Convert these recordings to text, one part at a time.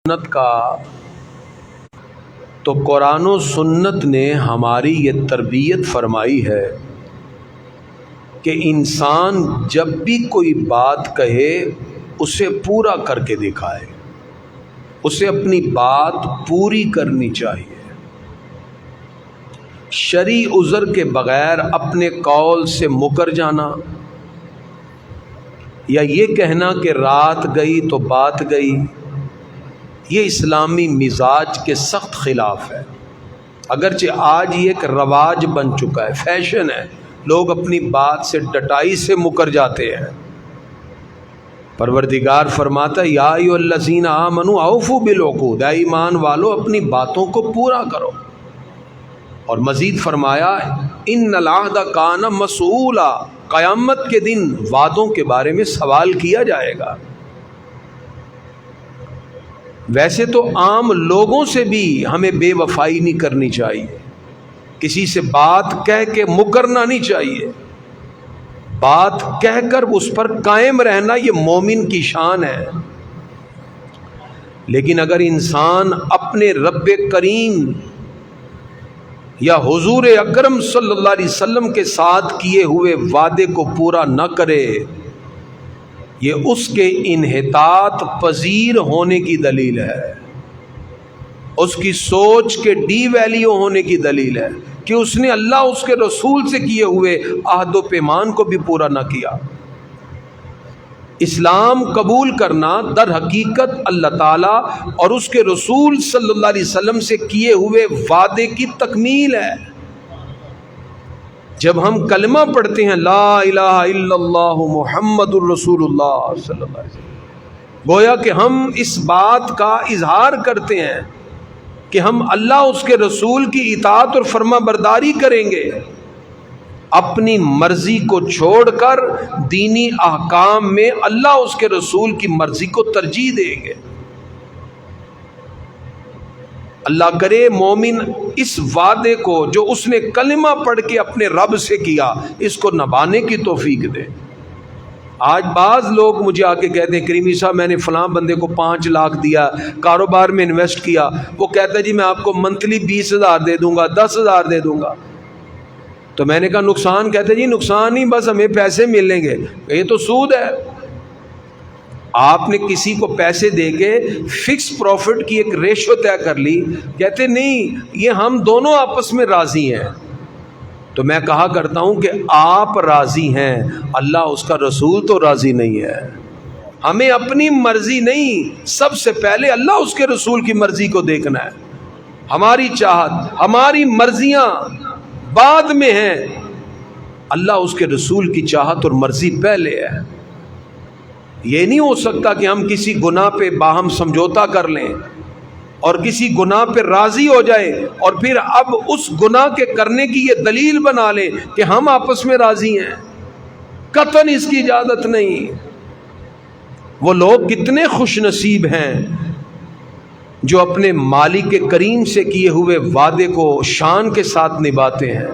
سنت کا تو قرآن و سنت نے ہماری یہ تربیت فرمائی ہے کہ انسان جب بھی کوئی بات کہے اسے پورا کر کے دکھائے، اسے اپنی بات پوری کرنی چاہیے۔ شرعی عذر کے بغیر اپنے قول سے مکر جانا یا یہ کہنا کہ رات گئی تو بات گئی، یہ اسلامی مزاج کے سخت خلاف ہے۔ اگرچہ آج یہ ایک رواج بن چکا ہے، فیشن ہے، لوگ اپنی بات سے ڈٹائی سے مکر جاتے ہیں۔ پروردگار فرماتا ہے یا ایھا الذین آمنوا اوفوا بالعقود، اے ایمان والو اپنی باتوں کو پورا کرو۔ اور مزید فرمایا ان العہد کان مسئولا، قیامت کے دن وعدوں کے بارے میں سوال کیا جائے گا۔ ویسے تو عام لوگوں سے بھی ہمیں بے وفائی نہیں کرنی چاہیے، کسی سے بات کہہ کے مکرنا نہیں چاہیے، بات کہہ کر اس پر قائم رہنا یہ مومن کی شان ہے۔ لیکن اگر انسان اپنے رب کریم یا حضور اکرم صلی اللہ علیہ وسلم کے ساتھ کیے ہوئے وعدے کو پورا نہ کرے، یہ اس کے انحطاط پذیر ہونے کی دلیل ہے، اس کی سوچ کے ڈی ویلیو ہونے کی دلیل ہے کہ اس نے اللہ اس کے رسول سے کیے ہوئے عہد و پیمان کو بھی پورا نہ کیا۔ اسلام قبول کرنا در حقیقت اللہ تعالیٰ اور اس کے رسول صلی اللہ علیہ وسلم سے کیے ہوئے وعدے کی تکمیل ہے۔ جب ہم کلمہ پڑھتے ہیں لا الہ الا اللہ محمد الرسول اللہ صلی اللہ علیہ وسلم، گویا کہ ہم اس بات کا اظہار کرتے ہیں کہ ہم اللہ اس کے رسول کی اطاعت اور فرما برداری کریں گے، اپنی مرضی کو چھوڑ کر دینی احکام میں اللہ اس کے رسول کی مرضی کو ترجیح دیں گے۔ اللہ کرے مومن اس وعدے کو جو اس نے کلمہ پڑھ کے اپنے رب سے کیا، اس کو نبھانے کی توفیق دے۔ آج بعض لوگ مجھے آ کے کہتے ہیں کریمی صاحب میں نے فلاں بندے کو 5 لاکھ دیا، کاروبار میں انویسٹ کیا، وہ کہتا ہے جی میں آپ کو منتھلی 20,000 دے دوں گا، 10,000 دے دوں گا۔ تو میں نے کہا نقصان؟ کہتے جی نقصان نہیں، بس ہمیں پیسے ملیں گے، یہ تو سود ہے۔ آپ نے کسی کو پیسے دے کے فکس پروفٹ کی ایک ریشو طے کر لی، کہتے نہیں یہ ہم دونوں آپس میں راضی ہیں۔ تو میں کہا کرتا ہوں کہ آپ راضی ہیں، اللہ اس کا رسول تو راضی نہیں ہے۔ ہمیں اپنی مرضی نہیں، سب سے پہلے اللہ اس کے رسول کی مرضی کو دیکھنا ہے۔ ہماری چاہت، ہماری مرضیاں بعد میں ہیں، اللہ اس کے رسول کی چاہت اور مرضی پہلے ہے۔ یہ نہیں ہو سکتا کہ ہم کسی گناہ پہ باہم سمجھوتا کر لیں اور کسی گناہ پہ راضی ہو جائے اور پھر اب اس گناہ کے کرنے کی یہ دلیل بنا لیں کہ ہم آپس میں راضی ہیں۔ قطعاً اس کی اجازت نہیں۔ وہ لوگ کتنے خوش نصیب ہیں جو اپنے مالک کریم سے کیے ہوئے وعدے کو شان کے ساتھ نبھاتے ہیں۔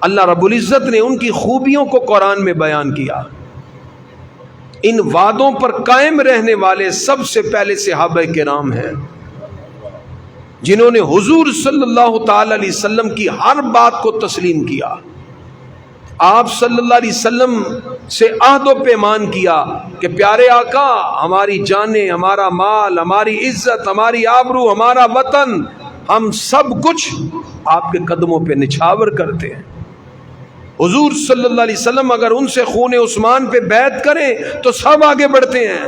اللہ رب العزت نے ان کی خوبیوں کو قرآن میں بیان کیا۔ ان وعدوں پر قائم رہنے والے سب سے پہلے صحابہ کرام ہیں، جنہوں نے حضور صلی اللہ تعالی علیہ وسلم کی ہر بات کو تسلیم کیا۔ آپ صلی اللہ علیہ وسلم سے عہد و پیمان کیا کہ پیارے آقا ہماری جانیں، ہمارا مال، ہماری عزت، ہماری آبرو، ہمارا وطن، ہم سب کچھ آپ کے قدموں پہ نچھاور کرتے ہیں۔ حضور صلی اللہ علیہ وسلم اگر ان سے خون عثمان پہ بیعت کریں تو سب آگے بڑھتے ہیں۔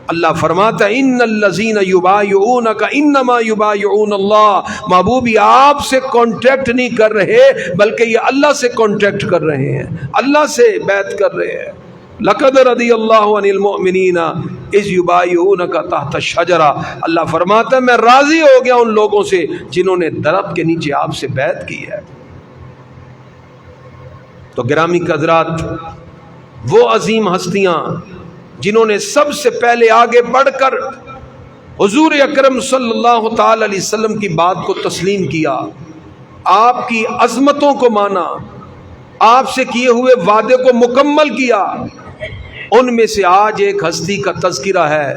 اللہ فرماتا ہے ان الذین یبایعونک انما یبایعون اللہ، محبوبی آپ سے کانٹیکٹ نہیں کر رہے بلکہ یہ اللہ سے کانٹیکٹ کر رہے ہیں، اللہ سے بیعت کر رہے ہیں۔ لقد رضی اللہ عن المؤمنین اذ یبایعونک تحت الشجرہ، اللہ فرماتا ہے میں راضی ہو گیا ان لوگوں سے جنہوں نے درخت کے نیچے آپ سے بیعت کی ہے۔ تو گرامی حضرات، وہ عظیم ہستیاں جنہوں نے سب سے پہلے آگے بڑھ کر حضور اکرم صلی اللہ تعالی علیہ وسلم کی بات کو تسلیم کیا، آپ کی عظمتوں کو مانا، آپ سے کیے ہوئے وعدے کو مکمل کیا، ان میں سے آج ایک ہستی کا تذکرہ ہے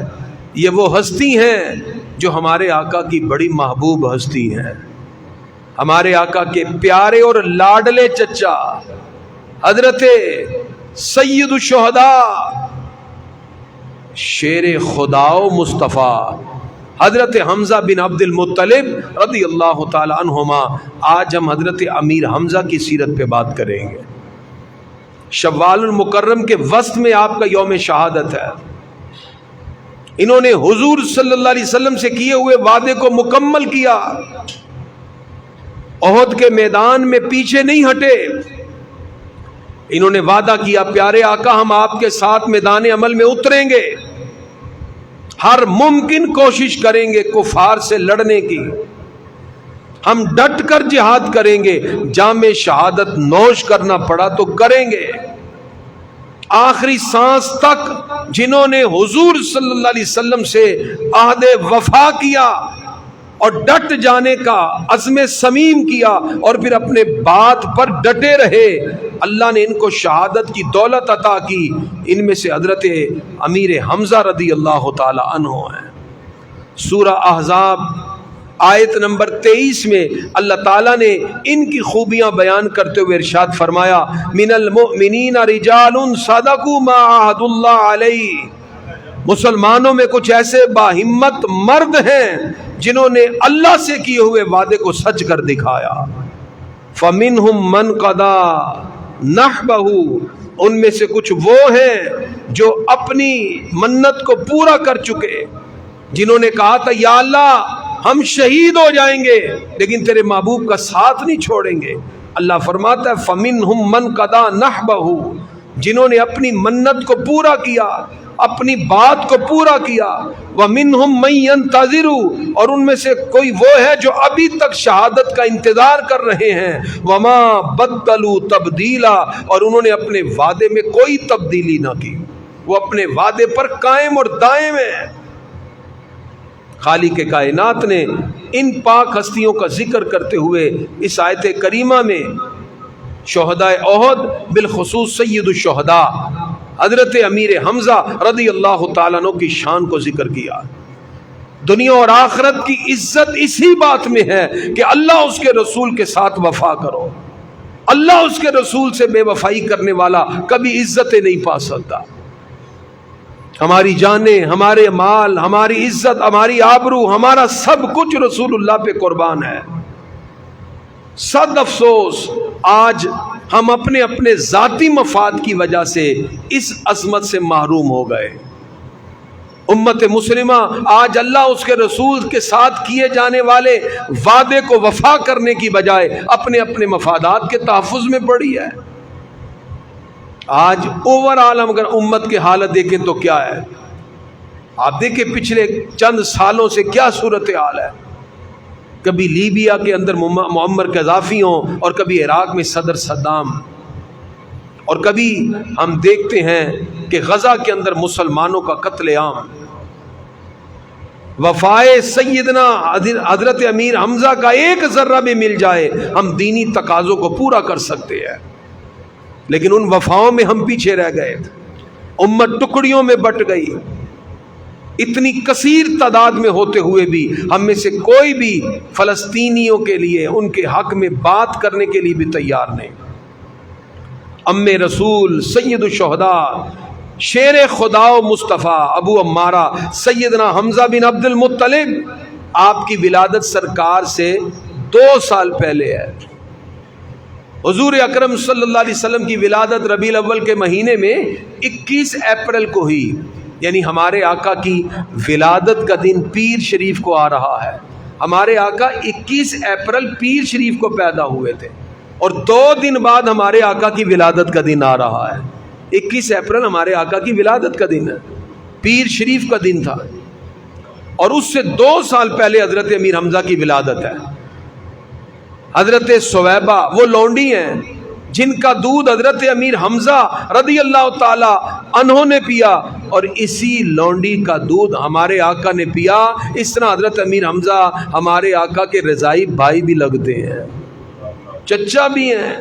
یہ وہ ہستی ہیں جو ہمارے آقا کی بڑی محبوب ہستی ہیں، ہمارے آقا کے پیارے اور لاڈلے چچا حضرت سید الشہداء شیر خدا و مصطفیٰ حضرت حمزہ بن عبد المطلب رضی اللہ تعالی عنہما۔ آج ہم حضرت امیر حمزہ کی سیرت پہ بات کریں گے۔ شوال المکرم کے وسط میں آپ کا یوم شہادت ہے۔ انہوں نے حضور صلی اللہ علیہ وسلم سے کیے ہوئے وعدے کو مکمل کیا، احد کے میدان میں پیچھے نہیں ہٹے۔ انہوں نے وعدہ کیا، پیارے آقا ہم آپ کے ساتھ میدان عمل میں اتریں گے، ہر ممکن کوشش کریں گے کفار سے لڑنے کی، ہم ڈٹ کر جہاد کریں گے، جام شہادت نوش کرنا پڑا تو کریں گے۔ آخری سانس تک جنہوں نے حضور صلی اللہ علیہ وسلم سے عہد وفا کیا اور ڈٹ جانے کا عزم صمیم کیا اور پھر اپنے بات پر ڈٹے رہے، اللہ نے ان کو شہادت کی دولت عطا کی۔ ان میں سے حضرت امیر حمزہ رضی اللہ تعالی عنہ ہیں۔ سورہ احزاب آیت نمبر 23 میں اللہ تعالیٰ نے ان کی خوبیاں بیان کرتے ہوئے ارشاد فرمایا، من المؤمنین رجال صدقوا ما عاهدوا اللہ علیہ، مسلمانوں میں کچھ ایسے باہمت مرد ہیں جنہوں نے اللہ سے کیے ہوئے وعدے کو سچ کر دکھایا۔ فمنہم من قضا نحبہ، ان میں سے کچھ وہ ہیں جو اپنی منت کو پورا کر چکے، جنہوں نے کہا تھا یا اللہ ہم شہید ہو جائیں گے لیکن تیرے محبوب کا ساتھ نہیں چھوڑیں گے۔ اللہ فرماتا ہے فمنہم من قضا نحبہ، جنہوں نے اپنی منت کو پورا کیا، اپنی بات کو پورا کیا۔ وَمِنْهُمْ مَن يَنْتَظِرُ، اور ان میں سے کوئی وہ ہے جو ابھی تک شہادت کا انتظار کر رہے ہیں۔ وَمَا بَدَّلُوا تَبْدِيلًا، اور انہوں نے اپنے وعدے میں کوئی تبدیلی نہ کی، وہ اپنے وعدے پر قائم اور دائم ہیں۔ خالق کائنات نے ان پاک ہستیوں کا ذکر کرتے ہوئے اس آیت کریمہ میں شہداء احد بالخصوص سید الشہداء حضرت امیر حمزہ رضی اللہ تعالیٰ عنہ کی شان کو ذکر کیا۔ دنیا اور آخرت کی عزت اسی بات میں ہے کہ اللہ اس کے رسول کے ساتھ وفا کرو۔ اللہ اس کے رسول سے بے وفائی کرنے والا کبھی عزت نہیں پا سکتا۔ ہماری جانیں، ہمارے مال، ہماری عزت، ہماری آبرو، ہمارا سب کچھ رسول اللہ پہ قربان ہے۔ صد افسوس آج ہم اپنے اپنے ذاتی مفاد کی وجہ سے اس عظمت سے محروم ہو گئے۔ امت مسلمہ آج اللہ اس کے رسول کے ساتھ کیے جانے والے وعدے کو وفا کرنے کی بجائے اپنے اپنے مفادات کے تحفظ میں پڑی ہے۔ آج اوورآل اگر امت کی حالت دیکھیں تو کیا ہے؟ آپ دیکھیں پچھلے چند سالوں سے کیا صورتحال ہے۔ کبھی لیبیا کے اندر معمر قذافی ہوں اور کبھی عراق میں صدر صدام، اور کبھی ہم دیکھتے ہیں کہ غزہ کے اندر مسلمانوں کا قتل عام۔ وفائے سیدنا حضرت امیر حمزہ کا ایک ذرہ بھی مل جائے ہم دینی تقاضوں کو پورا کر سکتے ہیں، لیکن ان وفاؤں میں ہم پیچھے رہ گئے۔ امت ٹکڑیوں میں بٹ گئی، اتنی کثیر تعداد میں ہوتے ہوئے بھی ہم میں سے کوئی بھی فلسطینیوں کے لیے ان کے حق میں بات کرنے کے لیے بھی تیار نہیں۔ ام رسول سید الشہداء شیر خدا و مصطفیٰ ابو عمارہ سیدنا حمزہ بن عبد المطلب، آپ کی ولادت سرکار سے 2 سال پہلے ہے۔ حضور اکرم صلی اللہ علیہ وسلم کی ولادت ربیع الاول کے مہینے میں 21 اپریل کو ہوئی، یعنی ہمارے آقا کی ولادت کا دن پیر شریف کو آ رہا ہے۔ ہمارے آقا 21 اپریل پیر شریف کو پیدا ہوئے تھے اور 2 دن بعد ہمارے آقا کی ولادت کا دن آ رہا ہے۔ 21 اپریل ہمارے آقا کی ولادت کا دن ہے، پیر شریف کا دن تھا، اور اس سے 2 سال پہلے حضرت امیر حمزہ کی ولادت ہے۔ حضرت سویبہ وہ لونڈی ہیں جن کا دودھ حضرت امیر حمزہ رضی اللہ تعالی عنہ نے پیا، اور اسی لونڈی کا دودھ ہمارے آقا نے پیا۔ اس طرح حضرت امیر حمزہ ہمارے آقا کے رضائی بھائی بھی لگتے ہیں، چچا بھی ہیں،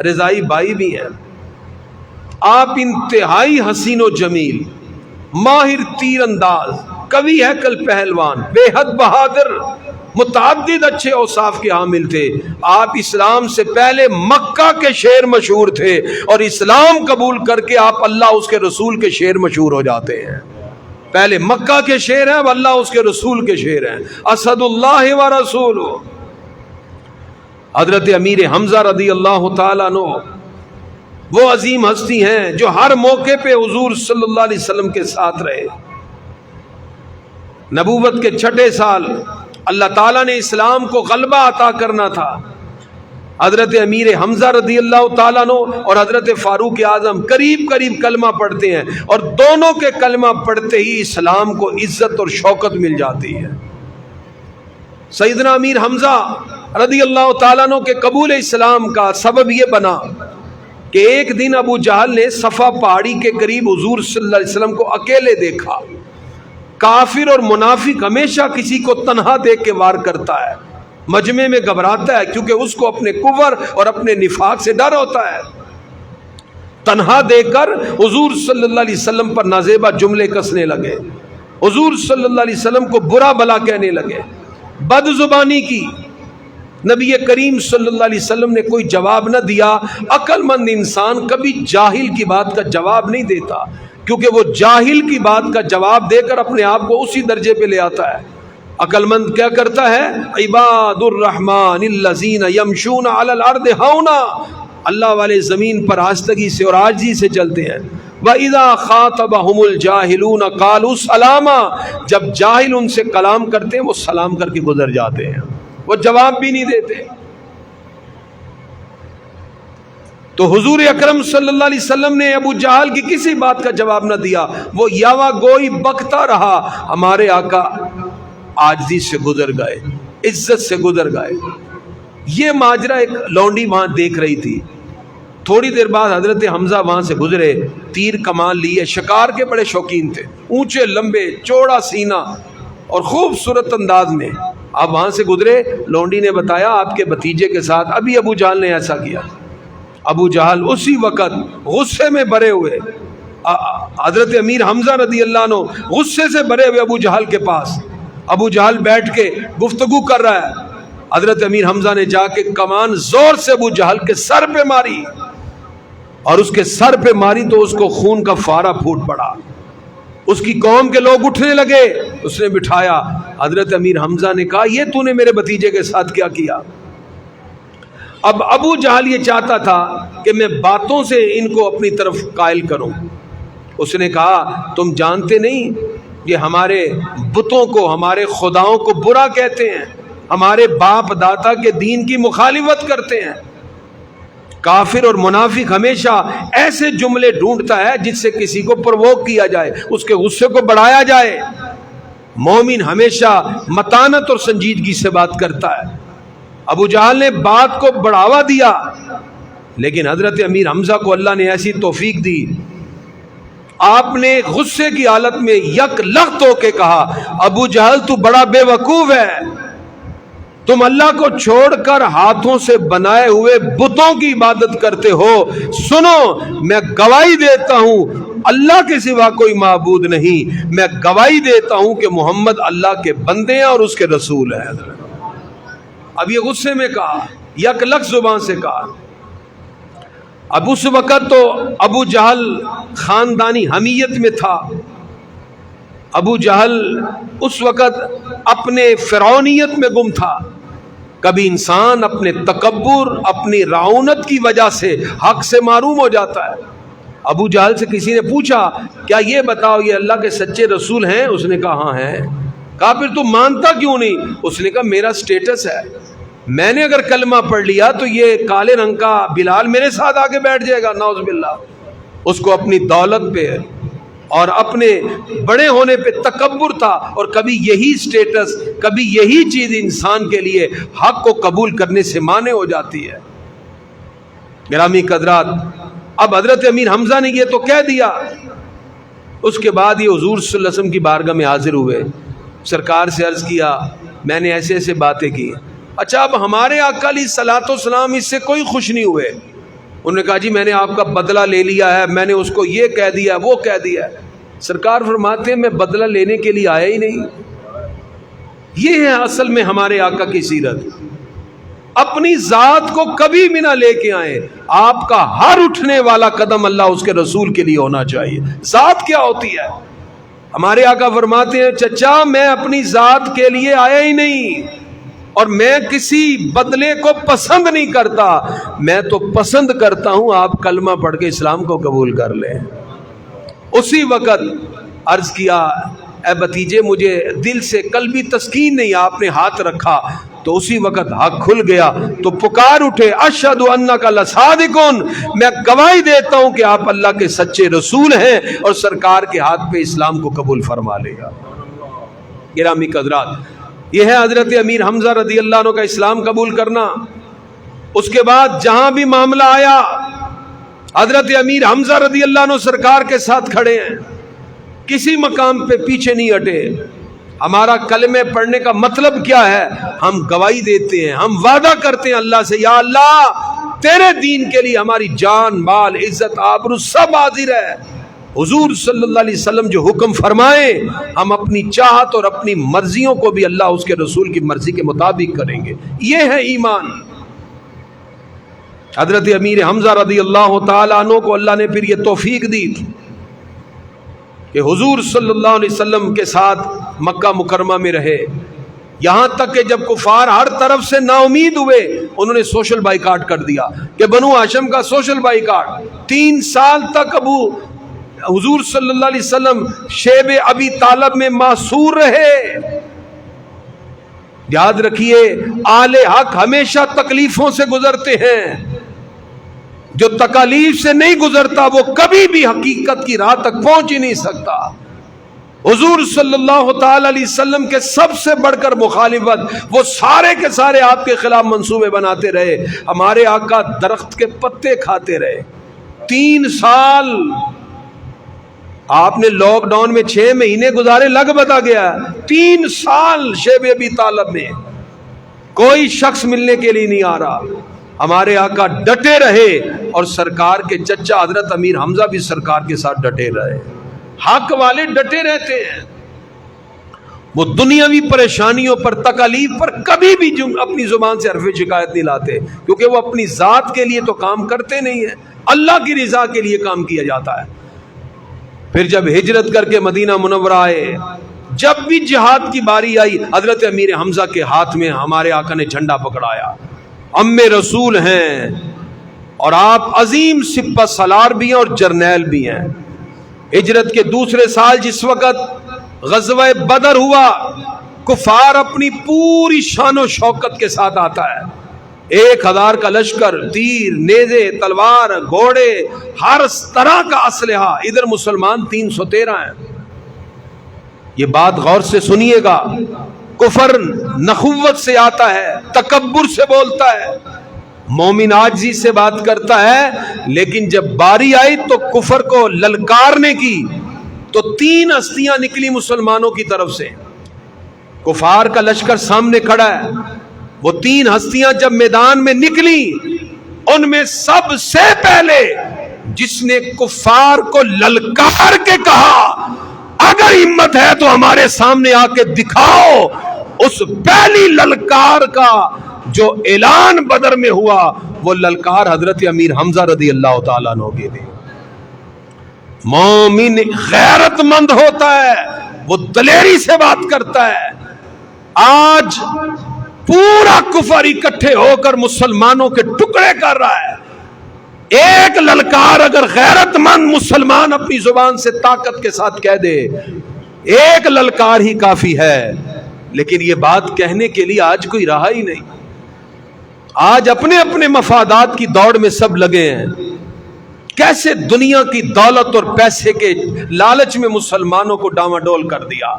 رضائی بھائی بھی ہیں۔ آپ انتہائی حسین و جمیل، ماہر تیر انداز، قوی ہے کل پہلوان، بے حد بہادر، متعدد اچھے اوصاف کے حامل تھے۔ آپ اسلام سے پہلے مکہ کے شعر مشہور تھے، اور اسلام قبول کر کے آپ اللہ اس کے رسول کے شعر مشہور ہو جاتے ہیں۔ پہلے مکہ کے شعر ہیں، اب اللہ اس کے رسول کے شعر ہیں۔ اسد اللہ و رسول۔ حضرت امیر حمزہ رضی اللہ تعالیٰ عنہ وہ عظیم ہستی ہیں جو ہر موقع پہ حضور صلی اللہ علیہ وسلم کے ساتھ رہے۔ نبوت کے 6 سال اللہ تعالیٰ نے اسلام کو غلبہ عطا کرنا تھا۔ حضرت امیر حمزہ رضی اللہ تعالیٰ عنہ اور حضرت فاروق اعظم قریب قریب کلمہ پڑھتے ہیں، اور دونوں کے کلمہ پڑھتے ہی اسلام کو عزت اور شوکت مل جاتی ہے۔ سیدنا امیر حمزہ رضی اللہ تعالیٰ عنہ کے قبول اسلام کا سبب یہ بنا کہ ایک دن ابو جہل نے صفا پہاڑی کے قریب حضور صلی اللہ علیہ وسلم کو اکیلے دیکھا۔ کافر اور منافق ہمیشہ کسی کو تنہا دیکھ کے وار کرتا ہے، مجمع میں گھبراتا ہے، کیونکہ اس کو اپنے کفر اور اپنے نفاق سے ڈر ہوتا ہے۔ تنہا دیکھ کر حضور صلی اللہ علیہ وسلم پر نازیبہ جملے کسنے لگے، حضور صلی اللہ علیہ وسلم کو برا بھلا کہنے لگے، بد زبانی کی۔ نبی کریم صلی اللہ علیہ وسلم نے کوئی جواب نہ دیا۔ عقل مند انسان کبھی جاہل کی بات کا جواب نہیں دیتا، کیونکہ وہ جاہل کی بات کا جواب دے کر اپنے آپ کو اسی درجے پہ لے آتا ہے۔ عقل مند کیا کرتا ہے؟ عباد الرحمن الذین یمشون علی الارض ہونا، اللہ والے زمین پر آستگی سے اور عاجزی سے چلتے ہیں۔ وَإِذَا خَاطَبَهُمُ الْجَاهِلُونَ قَالُوا سَلَامًا، جب جاہل ان سے کلام کرتے ہیں وہ سلام کر کے گزر جاتے ہیں، وہ جواب بھی نہیں دیتے۔ تو حضور اکرم صلی اللہ علیہ وسلم نے ابو جہل کی کسی بات کا جواب نہ دیا، وہ یاوا گوئی بکتا رہا۔ ہمارے آقا عاجزی سے گزر گئے، عزت سے گزر گئے۔ یہ ماجرا ایک لونڈی وہاں دیکھ رہی تھی۔ تھوڑی دیر بعد حضرت حمزہ وہاں سے گزرے، تیر کمان لیے، شکار کے بڑے شوقین تھے، اونچے لمبے چوڑا سینہ اور خوبصورت انداز میں۔ آپ وہاں سے گزرے، لونڈی نے بتایا آپ کے بھتیجے کے ساتھ ابھی ابو جہل نے ایسا کیا۔ ابو جہل اسی وقت غصے میں بھرے ہوئے، حضرت امیر حمزہ رضی اللہ عنہ غصے سے بھرے ہوئے ابو جہل کے پاس، ابو جہل بیٹھ کے گفتگو کر رہا ہے۔ حضرت امیر حمزہ نے جا کے کمان زور سے ابو جہل کے سر پہ ماری، اور اس کے سر پہ ماری تو اس کو خون کا فارا پھوٹ پڑا۔ اس کی قوم کے لوگ اٹھنے لگے، اس نے بٹھایا۔ حضرت امیر حمزہ نے کہا یہ تو نے میرے بھتیجے کے ساتھ کیا کیا؟ اب ابو جہل یہ چاہتا تھا کہ میں باتوں سے ان کو اپنی طرف قائل کروں۔ اس نے کہا تم جانتے نہیں یہ ہمارے بتوں کو، ہمارے خداؤں کو برا کہتے ہیں، ہمارے باپ دادا کے دین کی مخالفت کرتے ہیں۔ کافر اور منافق ہمیشہ ایسے جملے ڈھونڈتا ہے جس سے کسی کو پرووک کیا جائے، اس کے غصے کو بڑھایا جائے۔ مومن ہمیشہ متانت اور سنجیدگی سے بات کرتا ہے۔ ابو جہل نے بات کو بڑھاوا دیا، لیکن حضرت امیر حمزہ کو اللہ نے ایسی توفیق دی، آپ نے غصے کی حالت میں یک لخت ہو کے کہا ابو جہل تو بڑا بے وقوف ہے، تم اللہ کو چھوڑ کر ہاتھوں سے بنائے ہوئے بتوں کی عبادت کرتے ہو۔ سنو میں گواہی دیتا ہوں اللہ کے سوا کوئی معبود نہیں، میں گواہی دیتا ہوں کہ محمد اللہ کے بندے ہیں اور اس کے رسول ہیں۔ اب یہ غصے میں کہا، یک لخت زبان سے کہا۔ اب اس وقت تو ابو جہل خاندانی حمیت میں تھا، ابو جہل اس وقت اپنے فرعونیت میں گم تھا۔ کبھی انسان اپنے تکبر، اپنی رعونت کی وجہ سے حق سے محروم ہو جاتا ہے۔ ابو جہل سے کسی نے پوچھا کیا یہ بتاؤ یہ اللہ کے سچے رسول ہیں؟ اس نے کہا ہاں ہیں۔ کہا پھر تو مانتا کیوں نہیں؟ اس نے کہا میرا سٹیٹس ہے، میں نے اگر کلمہ پڑھ لیا تو یہ کالے رنگ کا بلال میرے ساتھ آگے بیٹھ جائے گا، نعوذ باللہ۔ اس کو اپنی دولت پہ اور اپنے بڑے ہونے پہ تکبر تھا، اور کبھی یہی سٹیٹس، کبھی یہی چیز انسان کے لیے حق کو قبول کرنے سے مانع ہو جاتی ہے۔ گرامی قدرات، اب حضرت امیر حمزہ نے یہ تو کہہ دیا، اس کے بعد یہ حضور صلی اللہ علیہ وسلم کی بارگاہ میں حاضر ہوئے، سرکار سے عرض کیا میں نے ایسے ایسے باتیں کی۔ اچھا اب ہمارے آقا علیہ الصلوۃ والسلام اس سے کوئی خوش نہیں ہوئے؟ انہوں نے کہا جی میں نے آپ کا بدلہ لے لیا ہے، میں نے اس کو یہ کہہ دیا وہ کہہ دیا ہے۔ سرکار فرماتے ہیں میں بدلہ لینے کے لیے آیا ہی نہیں. یہ ہے اصل میں ہمارے آقا کی سیرت. اپنی ذات کو کبھی بھی نہ لے کے آئیں. آپ کا ہر اٹھنے والا قدم اللہ اس کے رسول کے لیے ہونا چاہیے. ذات کیا ہوتی ہے؟ ہمارے آقا فرماتے ہیں چچا میں اپنی ذات کے لیے آیا ہی نہیں، اور میں کسی بدلے کو پسند نہیں کرتا. میں تو پسند کرتا ہوں آپ کلمہ پڑھ کے اسلام کو قبول کر لیں. اسی وقت عرض کیا اے بھتیجے مجھے دل سے قلبی تسکین نہیں، آپ نے ہاتھ رکھا تو اسی وقت حق کھل گیا. تو پکار اٹھے اشہد انک لصادقون، میں گواہی دیتا ہوں کہ آپ اللہ کے سچے رسول ہیں اور سرکار کے ہاتھ پہ اسلام کو قبول فرما لے گا. گرامی حضرات، یہ ہے حضرت امیر حمزہ رضی اللہ عنہ کا اسلام قبول کرنا. اس کے بعد جہاں بھی معاملہ آیا حضرت امیر حمزہ رضی اللہ عنہ سرکار کے ساتھ کھڑے ہیں، کسی مقام پہ پیچھے نہیں ہٹے. ہمارا کلمے پڑھنے کا مطلب کیا ہے؟ ہم گواہی دیتے ہیں، ہم وعدہ کرتے ہیں اللہ سے، یا اللہ تیرے دین کے لیے ہماری جان مال عزت آبرو سب حاضر ہے. حضور صلی اللہ علیہ وسلم جو حکم فرمائے ہم اپنی چاہت اور اپنی مرضیوں کو بھی اللہ اس کے رسول کی مرضی کے مطابق کریں گے. یہ ہے ایمان. حضرت امیر حمزہ رضی اللہ تعالیٰ عنہ کو اللہ نے پھر یہ توفیق دی کہ حضور صلی اللہ علیہ وسلم کے ساتھ مکہ مکرمہ میں رہے، یہاں تک کہ جب کفار ہر طرف سے نا امید ہوئے انہوں نے سوشل بائیکاٹ کر دیا کہ بنو ہاشم کا سوشل بائیکاٹ. 3 سال تک حضور صلی اللہ علیہ وسلم شیب ابی طالب میں محصور رہے. یاد رکھیے آل حق ہمیشہ تکلیفوں سے گزرتے ہیں. جو تکالیف سے نہیں گزرتا وہ کبھی بھی حقیقت کی راہ تک پہنچ ہی نہیں سکتا. حضور صلی اللہ تعالی علیہ وسلم کے سب سے بڑھ کر مخالفت، وہ سارے کے سارے آپ کے خلاف منصوبے بناتے رہے. ہمارے آقا درخت کے پتے کھاتے رہے 3 سال. آپ نے لاک ڈاؤن میں 6 مہینے گزارے، لگ بتا گیا 3 سال شیب ابی طالب میں کوئی شخص ملنے کے لیے نہیں آ رہا. ہمارے آقا ڈٹے رہے اور سرکار کے چچا حضرت امیر حمزہ بھی سرکار کے ساتھ ڈٹے رہے. حق والے ڈٹے رہتے ہیں. وہ دنیاوی پریشانیوں پر تکالیف پر کبھی بھی اپنی زبان سے حرف شکایت نہیں لاتے، کیونکہ وہ اپنی ذات کے لیے تو کام کرتے نہیں ہیں، اللہ کی رضا کے لیے کام کیا جاتا ہے. پھر جب ہجرت کر کے مدینہ منورہ آئے، جب بھی جہاد کی باری آئی حضرت امیر حمزہ کے ہاتھ میں ہمارے آقا نے جھنڈا پکڑایا. ام رسول ہیں اور آپ عظیم سپہ سالار بھی ہیں اور جرنیل بھی ہیں. ہجرت کے دوسرے سال جس وقت غزوہ بدر ہوا، کفار اپنی پوری شان و شوکت کے ساتھ آتا ہے. 1000 کا لشکر، تیر، نیزے، تلوار، گھوڑے، ہر طرح کا اسلحہ. ادھر مسلمان 313 ہیں. یہ بات غور سے سنیے گا. کفر نخوت سے آتا ہے، تکبر سے بولتا ہے، مومن عاجزی سے بات کرتا ہے. لیکن جب باری آئی تو کفر کو للکارنے کی تو 3 ہستیاں نکلی مسلمانوں کی طرف سے. کفار کا لشکر سامنے کھڑا ہے، وہ 3 ہستیاں جب میدان میں نکلی ان میں سب سے پہلے جس نے کفار کو للکار کے کہا اگر ہمت ہے تو ہمارے سامنے آ کے دکھاؤ، اس پہلی للکار کا جو اعلان بدر میں ہوا وہ للکار حضرت امیر حمزہ رضی اللہ تعالیٰ عنہ کے لیے. مومن غیرت مند ہوتا ہے، وہ دلیری سے بات کرتا ہے. آج پورا کفر اکٹھے ہو کر مسلمانوں کے ٹکڑے کر رہا ہے. ایک للکار اگر غیرت مند مسلمان اپنی زبان سے طاقت کے ساتھ کہہ دے، ایک للکار ہی کافی ہے. لیکن یہ بات کہنے کے لیے آج کوئی رہا ہی نہیں. آج اپنے اپنے مفادات کی دوڑ میں سب لگے ہیں. کیسے دنیا کی دولت اور پیسے کے لالچ میں مسلمانوں کو ڈاواڈول کر دیا.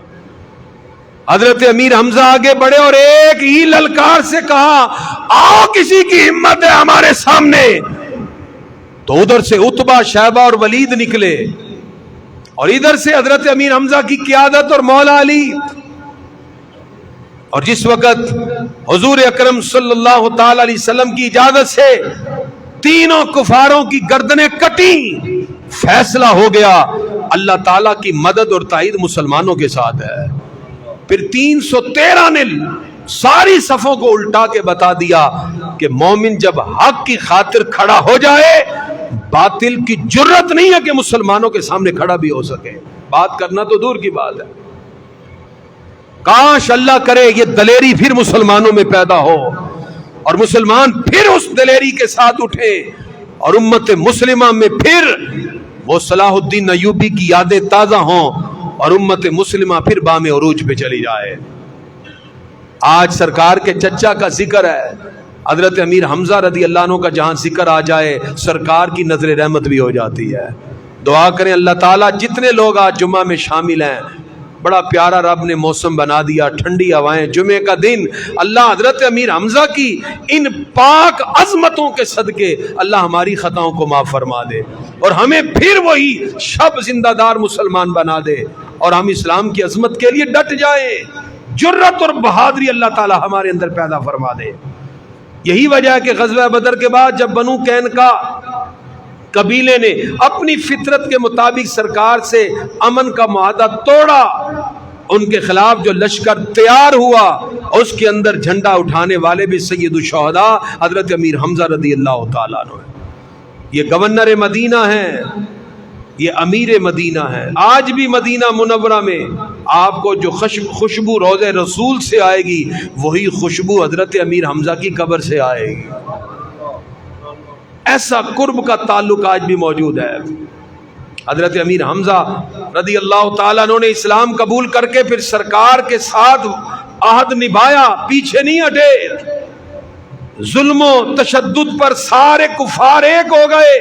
حضرت امیر حمزہ آگے بڑھے اور ایک ہی للکار سے کہا آؤ کسی کی ہمت ہے ہمارے سامنے. تو ادھر سے عتبہ، شیبہ اور ولید نکلے اور ادھر سے حضرت امیر حمزہ کی قیادت اور مولا علی. اور جس وقت حضور اکرم صلی اللہ تعالی علیہ وسلم کی اجازت سے تینوں کفاروں کی گردنیں کٹی، فیصلہ ہو گیا اللہ تعالیٰ کی مدد اور تائید مسلمانوں کے ساتھ ہے۔ پھر 313 نے ساری صفوں کو الٹا کے بتا دیا کہ مومن جب حق کی خاطر کھڑا ہو جائے، باطل کی جرت نہیں ہے کہ مسلمانوں کے سامنے کھڑا بھی ہو سکے۔ بات کرنا تو دور کی بات ہے۔ کاش اللہ کرے یہ دلیری پھر مسلمانوں میں پیدا ہو اور مسلمان پھر اس دلیری کے ساتھ اٹھے اور امت مسلمہ میں پھر وہ صلاح الدین ایوبی کی یادیں تازہ ہوں اور امت مسلمہ پھر بام عروج پہ چلی جائے۔ آج سرکار کے چچا کا ذکر ہے، حضرت امیر حمزہ رضی اللہ عنہ کا جہاں ذکر آ جائے سرکار کی نظر رحمت بھی ہو جاتی ہے۔ دعا کریں اللہ تعالیٰ جتنے لوگ آج جمعہ میں شامل ہیں، بڑا پیارا رب نے موسم بنا دیا، ٹھنڈی ہوائیں، جمعے کا دن، اللہ حضرت امیر حمزہ کی ان پاک عظمتوں کے صدقے اللہ ہماری خطاؤں کو معاف فرما دے اور ہمیں پھر وہی شب زندہ دار مسلمان بنا دے اور ہم اسلام کی عظمت کے لیے ڈٹ جائیں۔ جرت اور بہادری اللہ تعالی ہمارے اندر پیدا فرما دے۔ یہی وجہ ہے کہ غزوہ بدر کے بعد جب بنو قینقاع قبیلے نے اپنی فطرت کے مطابق سرکار سے امن کا معاہدہ توڑا، ان کے خلاف جو لشکر تیار ہوا اس کے اندر جھنڈا اٹھانے والے بھی سید الشہداء حضرت امیر حمزہ رضی اللہ تعالیٰ عنہ ہیں۔ یہ گورنر مدینہ ہیں، یہ امیر مدینہ ہے۔ آج بھی مدینہ منورہ میں آپ کو جو خوشبو روضہ رسول سے آئے گی وہی خوشبو حضرت امیر حمزہ کی قبر سے آئے گی۔ ایسا قرب کا تعلق آج بھی موجود ہے۔ حضرت امیر حمزہ رضی اللہ تعالیٰ عنہ نے اسلام قبول کر کے پھر سرکار کے ساتھ عہد نبھایا، پیچھے نہیں ہٹے۔ ظلم و تشدد پر سارے کفار ایک ہو گئے۔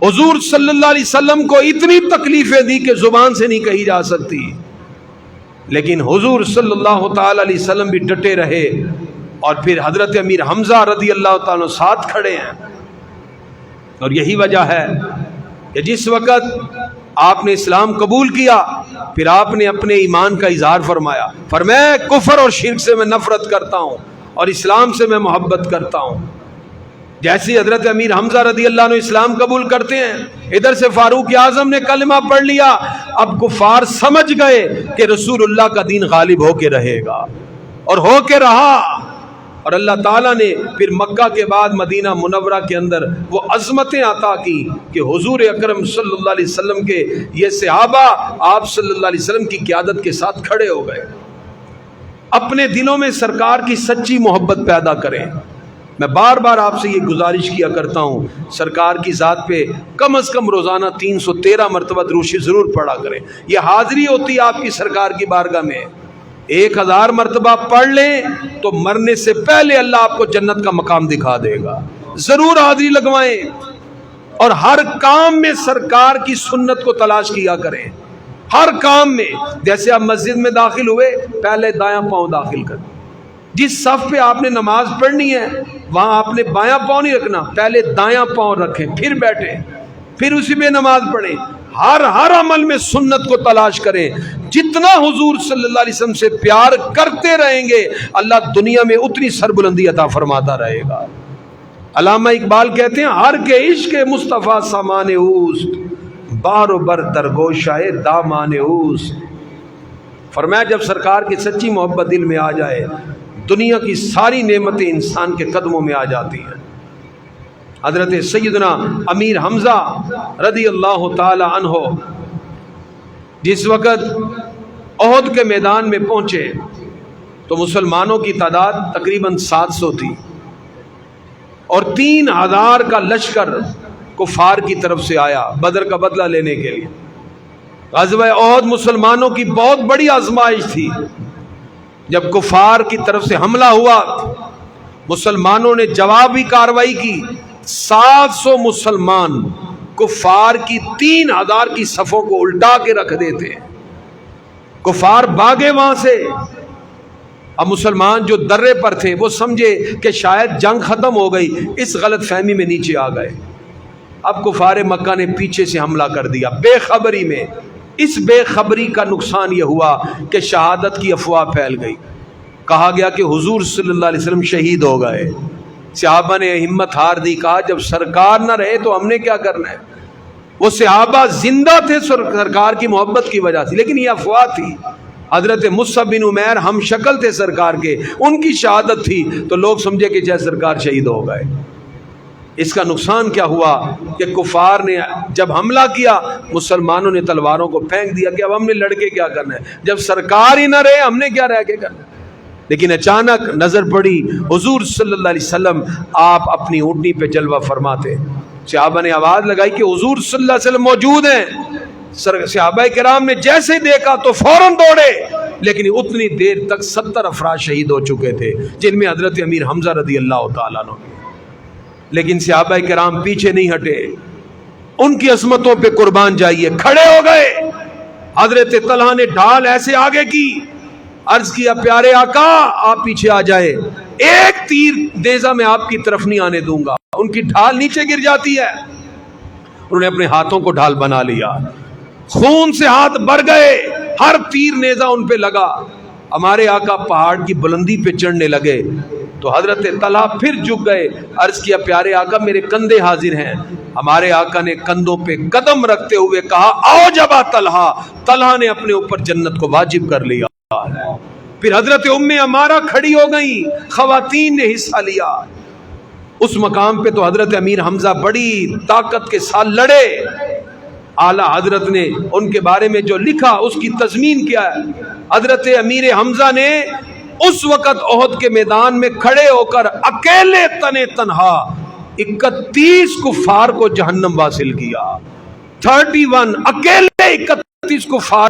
حضور صلی اللہ علیہ وسلم کو اتنی تکلیفیں دی کہ زبان سے نہیں کہی جا سکتی، لیکن حضور صلی اللہ تعالی علیہ وسلم بھی ڈٹے رہے اور پھر حضرت امیر حمزہ رضی اللہ تعالیٰ ساتھ کھڑے ہیں۔ اور یہی وجہ ہے کہ جس وقت آپ نے اسلام قبول کیا پھر آپ نے اپنے ایمان کا اظہار فرمایا کفر اور شرک سے میں نفرت کرتا ہوں اور اسلام سے میں محبت کرتا ہوں۔ جیسے حضرت امیر حمزہ رضی اللہ عنہ اسلام قبول کرتے ہیں، ادھر سے فاروق اعظم نے کلمہ پڑھ لیا، اب کفار سمجھ گئے کہ رسول اللہ کا دین غالب ہو کے رہے گا اور ہو کے رہا۔ اور اللہ تعالیٰ نے پھر مکہ کے بعد مدینہ منورہ کے اندر وہ عظمتیں عطا کی کہ حضور اکرم صلی اللہ علیہ وسلم کے یہ صحابہ آپ صلی اللہ علیہ وسلم کی قیادت کے ساتھ کھڑے ہو گئے۔ اپنے دلوں میں سرکار کی سچی محبت پیدا کریں۔ میں بار بار آپ سے یہ گزارش کیا کرتا ہوں، سرکار کی ذات پہ کم از کم روزانہ 313 مرتبہ درود شریف ضرور پڑھا کریں۔ یہ حاضری ہوتی ہے آپ کی سرکار کی بارگاہ میں۔ 1000 مرتبہ پڑھ لیں تو مرنے سے پہلے اللہ آپ کو جنت کا مقام دکھا دے گا۔ ضرور حاضری لگوائیں اور ہر کام میں سرکار کی سنت کو تلاش کیا کریں۔ ہر کام میں، جیسے آپ مسجد میں داخل ہوئے پہلے دایاں پاؤں داخل کریں۔ جس صف پہ آپ نے نماز پڑھنی ہے وہاں آپ نے بایاں پاؤں نہیں رکھنا، پہلے دایاں پاؤں رکھیں، پھر بیٹھیں، پھر اسی پہ نماز پڑھیں۔ ہر عمل میں سنت کو تلاش کریں۔ جتنا حضور صلی اللہ علیہ وسلم سے پیار کرتے رہیں گے اللہ دنیا میں اتنی سربلندی عطا فرماتا رہے گا۔ علامہ اقبال کہتے ہیں ہر کے عشق مصطفیٰ سامان اوست، بار و بر درگوشائے دامان اوست۔ فرمایا جب سرکار کی سچی محبت دل میں آ جائے دنیا کی ساری نعمتیں انسان کے قدموں میں آ جاتی ہیں۔ حضرت سیدنا امیر حمزہ رضی اللہ تعالی عنہ جس وقت احد کے میدان میں پہنچے تو مسلمانوں کی تعداد تقریباً 700 تھی اور 3000 کا لشکر کفار کی طرف سے آیا بدر کا بدلہ لینے کے لیے۔ غزوہ احد مسلمانوں کی بہت بڑی آزمائش تھی۔ جب کفار کی طرف سے حملہ ہوا مسلمانوں نے جوابی کارروائی کی۔ 700 مسلمان کفار کی 3000 کی صفوں کو الٹا کے رکھ دیتے ہیں۔ کفار بھاگے وہاں سے۔ اب مسلمان جو درے پر تھے وہ سمجھے کہ شاید جنگ ختم ہو گئی، اس غلط فہمی میں نیچے آ گئے۔ اب کفار مکہ نے پیچھے سے حملہ کر دیا بے خبری میں۔ اس بے خبری کا نقصان یہ ہوا کہ شہادت کی افواہ پھیل گئی۔ کہا گیا کہ حضور صلی اللہ علیہ وسلم شہید ہو گئے۔ صحابہ نے ہمت ہار دی، کہا جب سرکار نہ رہے تو ہم نے کیا کرنا ہے۔ وہ صحابہ زندہ تھے سرکار کی محبت کی وجہ سے، لیکن یہ افواہ تھی۔ حضرت مصعب بن عمیر ہم شکل تھے سرکار کے، ان کی شہادت تھی تو لوگ سمجھے کہ جیسے سرکار شہید ہو گئے۔ اس کا نقصان کیا ہوا کہ کفار نے جب حملہ کیا مسلمانوں نے تلواروں کو پھینک دیا کہ اب ہم نے لڑکے کیا کرنا ہے، جب سرکار ہی نہ رہے ہم نے کیا رہ کے کرنا ہے۔ لیکن اچانک نظر پڑی حضور صلی اللہ علیہ وسلم آپ اپنی اونٹنی پہ جلوہ فرما تھے۔ صحابہ نے آواز لگائی کہ حضور صلی اللہ علیہ وسلم موجود ہیں۔ صحابہ کرام نے جیسے دیکھا تو فوراً دوڑے، لیکن اتنی دیر تک 70 افراد شہید ہو چکے تھے، جن میں حضرت امیر حمزہ رضی اللہ تعالیٰ عنہ۔ لیکن صحابہ کرام پیچھے نہیں ہٹے، ان کی عظمتوں پہ قربان جائیے، کھڑے ہو گئے۔ حضرت طلحہ نے ڈھال ایسے آگے کی، عرض کیا پیارے آقا آپ پیچھے آ جائے، ایک تیر نیزہ میں آپ کی طرف نہیں آنے دوں گا۔ ان کی ڈھال نیچے گر جاتی ہے، انہوں نے اپنے ہاتھوں کو ڈھال بنا لیا، خون سے ہاتھ بھر گئے، ہر تیر نیزہ ان پہ لگا۔ ہمارے آقا پہاڑ کی بلندی پہ چڑھنے لگے تو حضرت طلحہ پھر جھک گئے، عرض کیا پیارے آقا میرے کندھے حاضر ہیں۔ ہمارے آقا نے کندھوں پہ قدم رکھتے ہوئے کہا آؤ جبا طلحہ۔ طلحہ نے اپنے اوپر جنت کو واجب کر لیا۔ پھر حضرت ام عمارہ کھڑی ہو گئی، خواتین نے حصہ لیا۔ اس مقام پہ تو حضرت امیر حمزہ بڑی طاقت کے ساتھ لڑے۔ اعلیٰ حضرت نے ان کے بارے میں جو لکھا اس کی تضمین کیا ہے؟ حضرت امیر حمزہ نے اس وقت احد کے میدان میں کھڑے ہو کر اکیلے تنے تنہا 31 کفار کو جہنم واصل کیا۔ 31 اکیلے 31 کفار